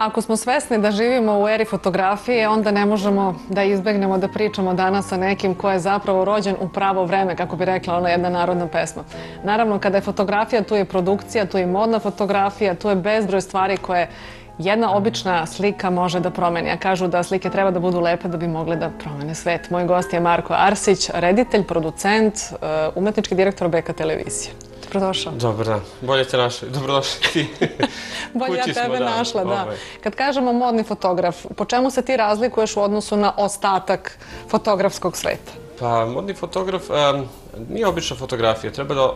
Ako smo svesni da živimo u eri fotografije, onda ne možemo da izbegnemo da pričamo danas sa nekim ko je zapravo rođen u pravo vreme, kako bi rekla ona jedna narodna pesma. Naravno, kada je fotografija, tu je produkcija, tu je modna fotografija, tu je bezbroj stvari koje jedna obična slika može da promeni. A kažu da slike treba da budu lepe da bi mogle da promene svet. Moj gost je Marko Arsić, reditelj, producent, umetnički direktor BK televizije. Dobrodošao. Dobar dan. Bolje te našli. Dobrodošli ti. Bolje ja tebe našla, da. Kad kažemo modni fotograf, po čemu se ti razlikuješ u odnosu na ostatak fotografskog sveta? Pa, modni fotograf nije obična fotografija. Treba da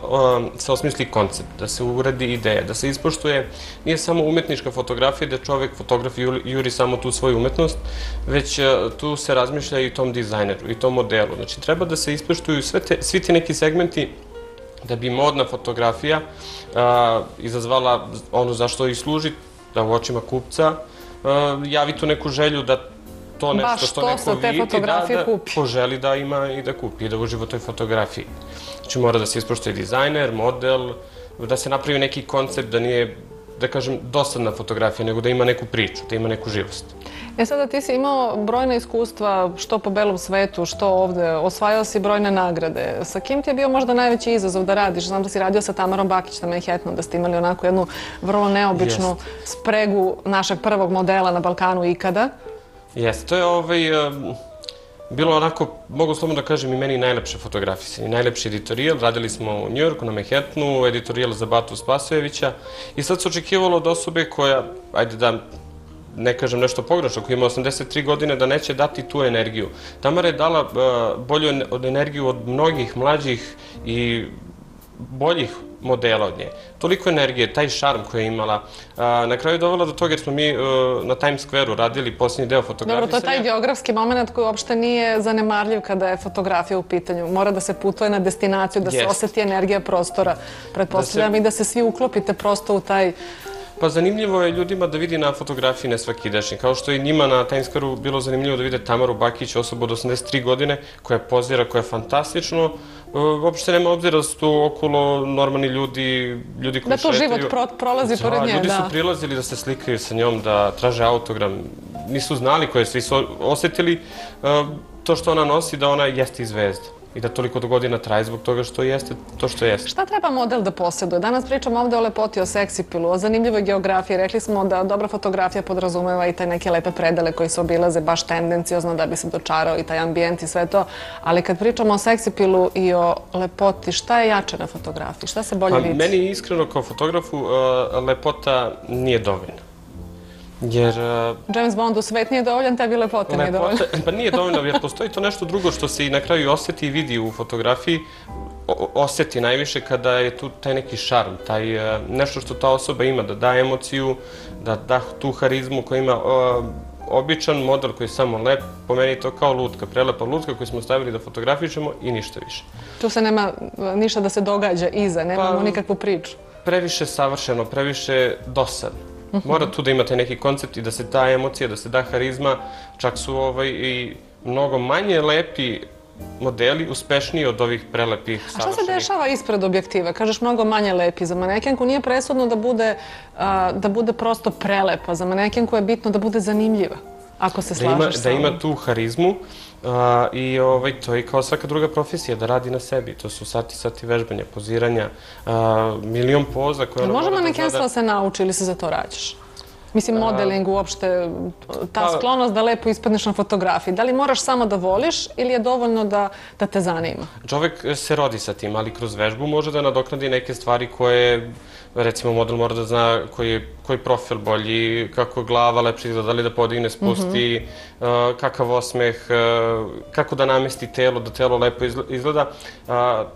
se osmisli koncept, da se uredi ideja, da se ispoštuje. Nije samo umetnička fotografija gde čovek, fotograf, juri samo tu svoju umetnost, već tu se razmišlja i tom dizajneru, i tom modelu. Znači, treba da se ispoštuju svi ti neki segmenti da bi modna fotografija izazvala ono zašto i služi, da u očima kupca javi tu neku želju da to nešto što neko vidi, da poželi da ima i da kupi i da uživa u toj fotografiji. Znači mora da se ispoštuje dizajner, model, da se napravi neki koncept, da nije, da kažem, dosadna fotografija, nego da ima neku priču, da ima neku živost. Sada ti si imao brojna iskustva, što po belom svetu, što ovde, osvajao si brojne nagrade. Sa kim ti je bio možda najveći izazov da radiš? Znam da si radio sa Tamarom Bakić na Manhattanu, da ste imali onako jednu vrlo neobičnu spregu našeg prvog modela na Balkanu ikada. Jeste, to je bilo onako, mogu slobodno da kažem, i meni najlepše fotografije, i najlepši editorijal. Radili smo u Njujorku, na Manhattanu, editorijal za Batu Spasojevića i sad se očekivalo od osobe koja, ajde da ne kažem nešto pogrešno, koja ima 83 godine, da neće dati tu energiju. Tamara je dala bolju energiju od mnogih mlađih i boljih modela od nje. Toliko energije, taj šarm koji je imala. Na kraju je dovela do toga jer smo mi na Times Square-u radili posljednji deo fotografije. Dobro, to je taj geografski moment koji uopšte nije zanemarljiv kada je fotografija u pitanju. Mora da se putuje na destinaciju, da se oseti energija prostora. Pretpostavljam i da se svi uklopite prosto u taj... Pa zanimljivo je ljudima da vidi na fotografiji nesvakidašnji. Kao što je njima na Times Square-u bilo zanimljivo da vide Tamaru Bakić, osobu od 83 godine, koja pozira, koja je fantastično. Uopšte nema obzira da su tu okolo normalni ljudi koji šetaju. Da to život prolazi pored nje, da. Ljudi su prilazili da se slikaju sa njom, da traže autogram. Nisu znali koje svi su osetili to što ona nosi, da ona jeste i zvezda. I da toliko godina traje zbog toga što jeste to što jeste. Šta treba model da posjeduje? Danas pričamo ovde o lepoti, o seksipilu, o zanimljivoj geografiji. Rekli smo da dobra fotografija podrazumeva i taj neke lepe predele koji se obilaze baš tendenciozno da bi se dočarao i taj ambijent i sve to. Ali kad pričamo o seksipilu i o lepoti, šta je jače na fotografiji? Šta se bolje vidi? Meni iskreno kao fotografu lepota nije dovoljna. Jer... James Bond u svet nije dovoljan, tebi lepota nije dovoljna. Pa nije dovoljno, jer postoji to nešto drugo što se i na kraju osjeti i vidi u fotografiji. Osjeti najviše kada je tu taj neki šarm, nešto što ta osoba ima, da da emociju, da da tu harizmu koja ima običan model koji je samo lep. Po meni je to kao lutka, prelepa lutka koju smo stavili da fotografišemo i ništa više. Tu se nema ništa da se događa iza, nemamo nikakvu priču. Previše savršeno, previše dosadno. Mora tu da imate neki koncept i da se da emocija, da se da harizma. Čak su i mnogo manje lepi modeli uspešniji od ovih prelepih savršenih. A šta se dešava ispred objektiva? Kažeš mnogo manje lepi. Za manekenku nije presudno da bude prosto prelepa. Za manekenku je bitno da bude zanimljiva. Ako se slažeš sa ovom. Da ima tu harizmu i to je kao svaka druga profesija, da radi na sebi. To su sati vežbanja, poziranja, milion poza koje ona mora da zna. Može manekenstvo da se nauči ili se za to rađaš? Mislim, modeling uopšte, ta sklonost da lepo ispadneš na fotografiji. Da li moraš samo da voliš ili je dovoljno da te zanima? Čovek se rodi sa tim, ali kroz vežbu može da nadoknadi neke stvari koje, recimo, model mora da zna koji profil bolji, kako glava lepše izgleda, da li da podigne, spusti, kakav osmeh, kako da namesti telo, da telo lepo izgleda.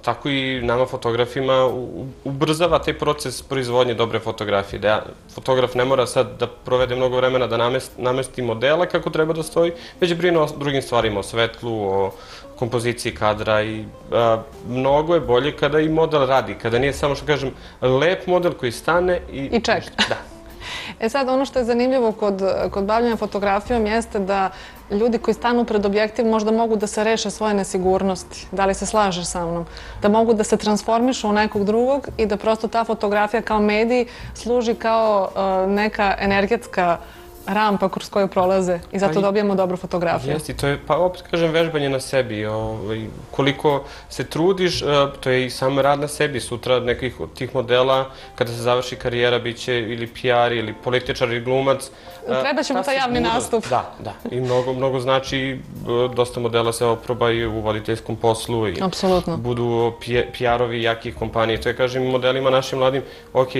Tako i nama fotografima ubrzava taj proces proizvodnje dobre fotografije. Da fotograf ne mora sad da provede mnogo vremena da namesti modela kako treba da stoji, već brine o drugim stvarima, o svetlu, o kompoziciji kadra i mnogo je bolje kada i model radi, kada nije samo, što kažem, lep model koji stane i čeka. Da. Sad, ono što je zanimljivo kod bavljanja fotografijom jeste da ljudi koji stanu pred objektiv možda mogu da se reše svoje nesigurnosti. Da li se slažeš sa mnom? Da mogu da se transformišu u nekog drugog i da prosto ta fotografija kao medij služi kao neka energetska rampa kroz koju prolaze i zato dobijemo dobru fotografiju. Jeste, to je, pa opet kažem, vežbanje na sebi. Koliko se trudiš, to je i sam rad na sebi. Sutra nekih od tih modela, kada se završi karijera, bit će ili PR, ili političar, ili glumac. Treba ćemo taj javni nastup. Da, da. I mnogo znači, dosta modela se oprobaju u voditeljskom poslu i budu PR-ovi jakih kompanija. To je, kažem, modelima našim mladim, ok,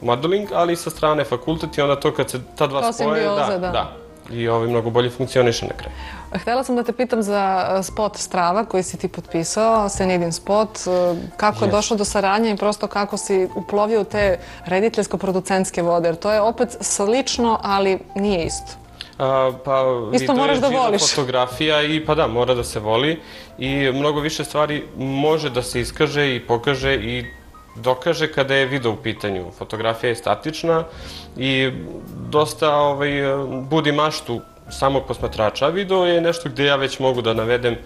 modeling, ali sa strane fakultet i onda to kad se ta dva spoje, da. I mnogo bolje funkcioniše na kraju. Htela sam da te pitam za spot Strava koji si ti potpisao, Senidin spot. Kako je došlo do saradnje i prosto kako si uplovio u te rediteljsko-producentske vode? Jer to je opet slično, ali nije isto. Isto moraš da voliš. Fotografija i pa da, mora da se voli i mnogo više stvari može da se iskaže i pokaže i dokaže kada je video u pitanju. Fotografija je statična i dosta budi maštu samog posmatrača. Video je nešto gde ja već mogu da navedem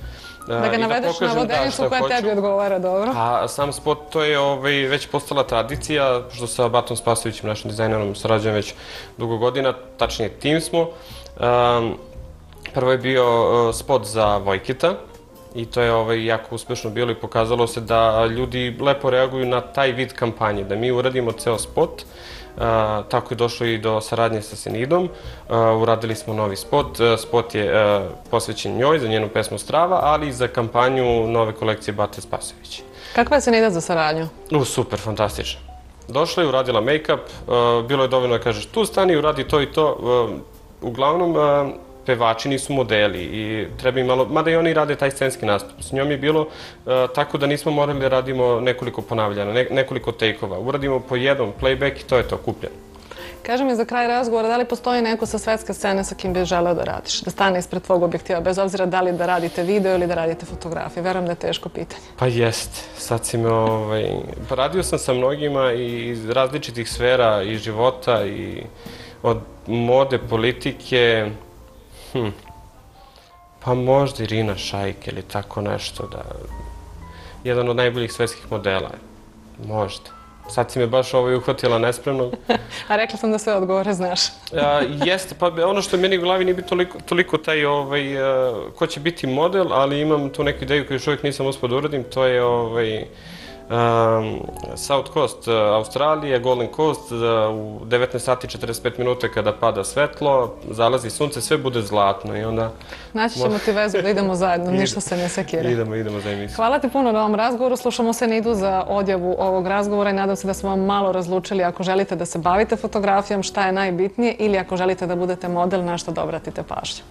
da ga navedeš na vodenicu koja tebi odgovara, dobro. A sam spot, to je već postala tradicija, pošto sa Batom Spasovićem, našim dizajnerom, sarađujem već dugo godina, tačnije tim smo. Prvo je bio spot za Vojketa, i to je jako uspešno bilo i pokazalo se da ljudi lepo reaguju na taj vid kampanje, da mi uradimo ceo spot. Tako je došlo i do saradnje sa Senidom. Uradili smo novi spot. Spot je posvećen njoj za njenu pesmu Strava, ali i za kampanju nove kolekcije Bate Spasovića. Kakva je Senida za saradnju? Super, fantastično. Došla je, uradila make-up, bilo je dovoljno da kažeš tu stani, uradi to i to. Uglavnom, pevači nisu modeli i treba im malo, mada i oni rade taj scenski nastup. S njom je bilo tako da nismo morali da radimo nekoliko ponavljanja, nekoliko take-ova. Uradimo po jednom playback i to je to, kupljeno. Kaži mi za kraj razgovora, da li postoji neko sa svetske scene sa kim bi želeo da radiš, da stane ispred tvog objektiva, bez obzira da li da radite video ili da radite fotografije? Verujem da je teško pitanje. Pa jest. Sad si me, pa radio sam sa mnogima iz različitih sfera i života i od mode, politike. Pa možda Irina Šajk ili tako nešto, da... Jedan od najboljih svetskih modela. Možda. Sad si me baš uhvatila nespremnog. A rekla sam da sve odgovore znaš. Jeste, pa ono što meni u glavi nije biti toliko taj ko će biti model, ali imam tu neku ideju koju još uvijek nisam uspio da uradim, to je South Coast Australije, Golden Coast, u 19 sati 45 minuta kada pada svetlo, zalazi sunce, sve bude zlatno i onda... Naći ćemo ti vezu da idemo zajedno, ništa se ne sekira. Idemo za emisiju. Hvala ti puno na ovom razgovoru, slušamo Senidu za odjavu ovog razgovora i nadam se da smo vam malo razlučili ako želite da se bavite fotografijom, šta je najbitnije ili ako želite da budete model, na što da obratite pažnju.